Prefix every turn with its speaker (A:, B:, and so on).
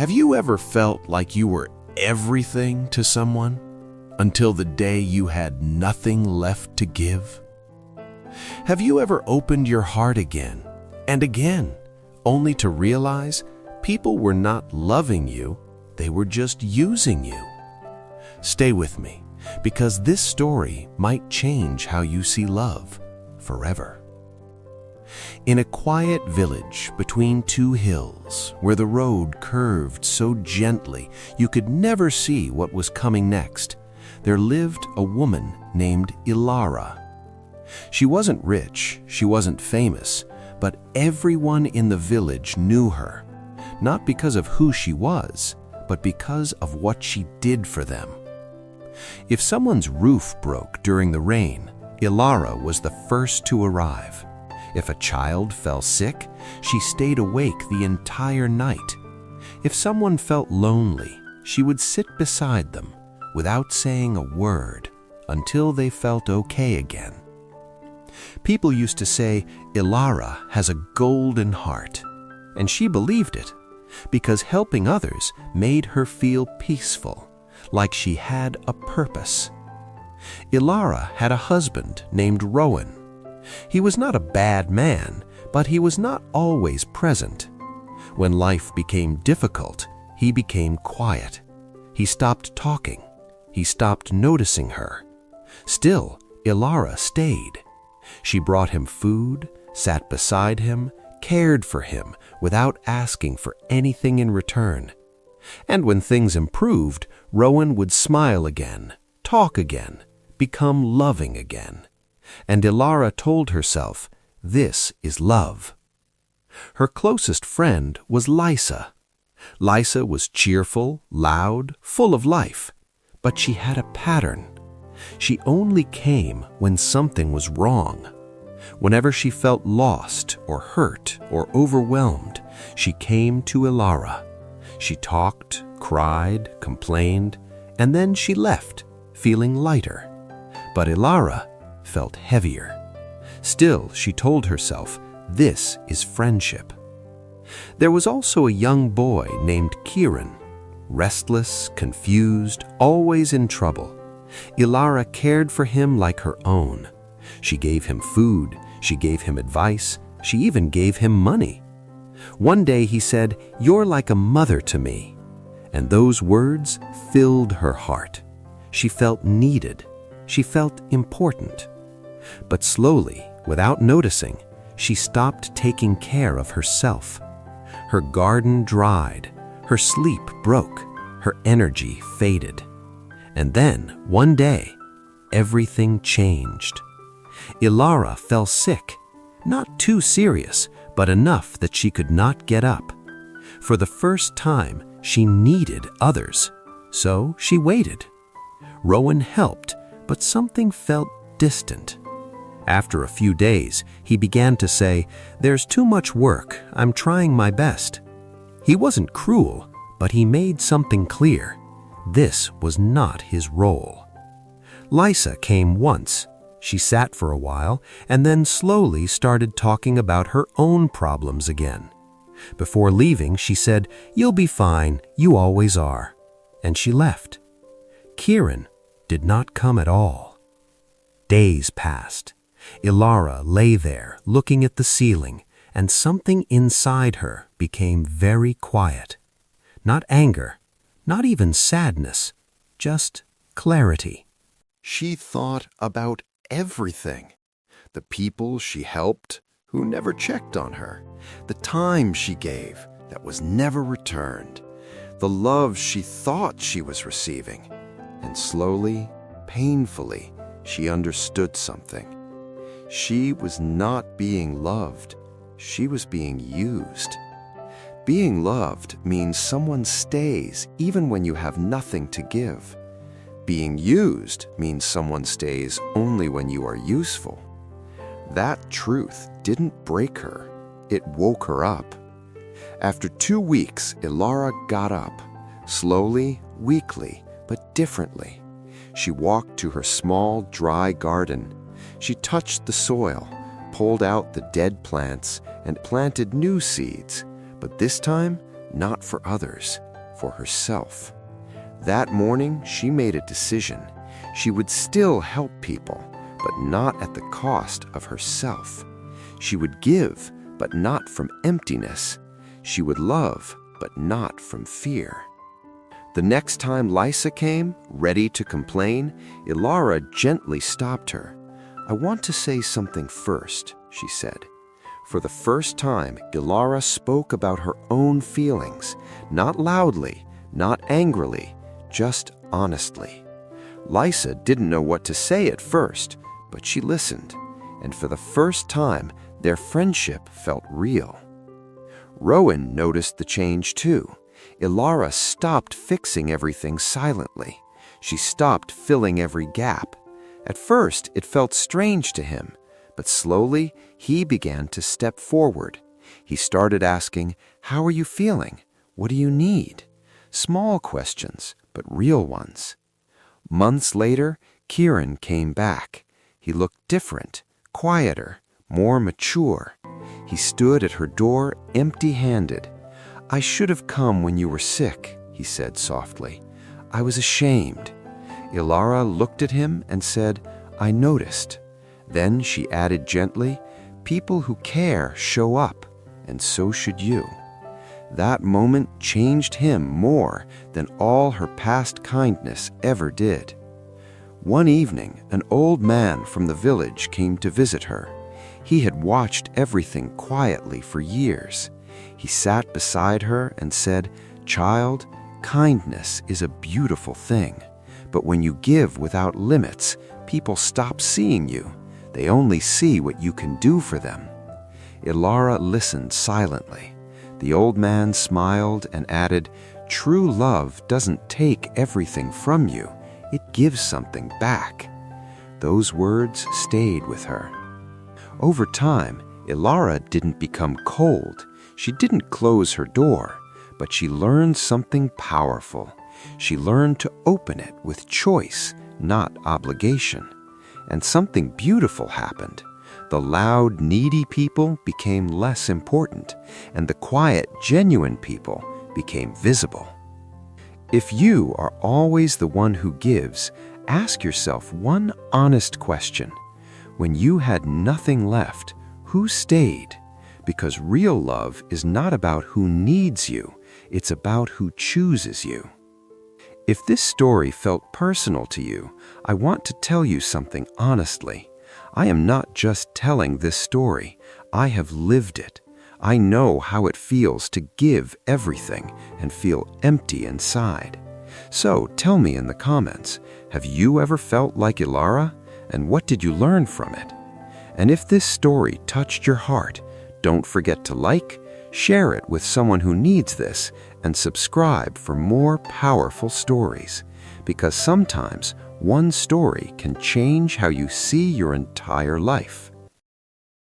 A: Have you ever felt like you were everything to someone until the day you had nothing left to give? Have you ever opened your heart again and again, only to realize people were not loving you, they were just using you? Stay with me, because this story might change how you see love forever. In a quiet village between two hills, where the road curved so gently you could never see what was coming next, there lived a woman named Ilara. She wasn't rich, she wasn't famous, but everyone in the village knew her, not because of who she was, but because of what she did for them. If someone's roof broke during the rain, Ilara was the first to arrive. If a child fell sick, she stayed awake the entire night. If someone felt lonely, she would sit beside them without saying a word until they felt okay again. People used to say Ilara has a golden heart, and she believed it because helping others made her feel peaceful, like she had a purpose. Ilara had a husband named Rowan. He was not a bad man, but he was not always present. When life became difficult, he became quiet. He stopped talking. He stopped noticing her. Still, Ilara stayed. She brought him food, sat beside him, cared for him without asking for anything in return. And when things improved, Rowan would smile again, talk again, become loving again. And Ilara told herself, this is love. Her closest friend was Lysa. Lysa was cheerful, loud, full of life, but she had a pattern. She only came when something was wrong. Whenever she felt lost or hurt or overwhelmed, she came to Ilara. She talked, cried, complained, and then she left, feeling lighter. But Ilara felt heavier. Still, she told herself, this is friendship. There was also a young boy named Kieran. Restless, confused, always in trouble. Ilara cared for him like her own. She gave him food, she gave him advice, she even gave him money. One day he said, "You're like a mother to me." And those words filled her heart. She felt needed. She felt important. But slowly, without noticing, she stopped taking care of herself. Her garden dried, her sleep broke, her energy faded. And then, one day, everything changed. Ilara fell sick, not too serious, but enough that she could not get up. For the first time, she needed others, so she waited. Rowan helped, but something felt distant. After a few days, he began to say, "There's too much work, I'm trying my best." He wasn't cruel, but he made something clear. This was not his role. Lysa came once. She sat for a while and then slowly started talking about her own problems again. Before leaving, she said, "You'll be fine, you always are." And she left. Kieran did not come at all. Days passed. Ilara lay there looking at the ceiling, and something inside her became very quiet. Not anger, not even sadness, just clarity.
B: She thought about everything. The people she helped who never checked on her. The time she gave that was never returned. The love she thought she was receiving. And slowly, painfully, she understood something. She was not being loved. She was being used. Being loved means someone stays even when you have nothing to give. Being used means someone stays only when you are useful. That truth didn't break her. It woke her up. After 2 weeks, Ilara got up, slowly, weakly, but differently. She walked to her small, dry garden. She touched the soil, pulled out the dead plants, and planted new seeds, but this time, not for others, for herself. That morning, she made a decision. She would still help people, but not at the cost of herself. She would give, but not from emptiness. She would love, but not from fear. The next time Lisa came, ready to complain, Ilara gently stopped her. "I want to say something first," she said. For the first time, Ilara spoke about her own feelings, not loudly, not angrily, just honestly. Lisa didn't know what to say at first, but she listened, and for the first time, their friendship felt real. Rowan noticed the change too. Ilara stopped fixing everything silently. She stopped filling every gap. At first, it felt strange to him, but slowly he began to step forward. He started asking, "How are you feeling? What do you need?" Small questions, but real ones. Months later, Kieran came back. He looked different, quieter, more mature. He stood at her door empty-handed. "I should have come when you were sick," he said softly. "I was ashamed." Ilara looked at him and said, "I noticed." Then she added gently, "People who care show up, and so should you." That moment changed him more than all her past kindness ever did. One evening, an old man from the village came to visit her. He had watched everything quietly for years. He sat beside her and said, "Child, kindness is a beautiful thing. But when you give without limits, people stop seeing you. They only see what you can do for them." Ilara listened silently. The old man smiled and added, "True love doesn't take everything from you. It gives something back." Those words stayed with her. Over time, Ilara didn't become cold. She didn't close her door, but she learned something powerful. She learned to open it with choice, not obligation. And something beautiful happened. The loud, needy people became less important, and the quiet, genuine people became visible. If you are always the one who gives, ask yourself one honest question. When you had nothing left, who stayed? Because real love is not about who needs you, it's about who chooses you. If this story felt personal to you, I want to tell you something honestly. I am not just telling this story. I have lived it. I know how it feels to give everything and feel empty inside. So tell me in the comments, have you ever felt like Ilara? And what did you learn from it? And if this story touched your heart, don't forget to like, share it with someone who needs this, and subscribe for more powerful stories. Because sometimes one story can change how you see your entire life.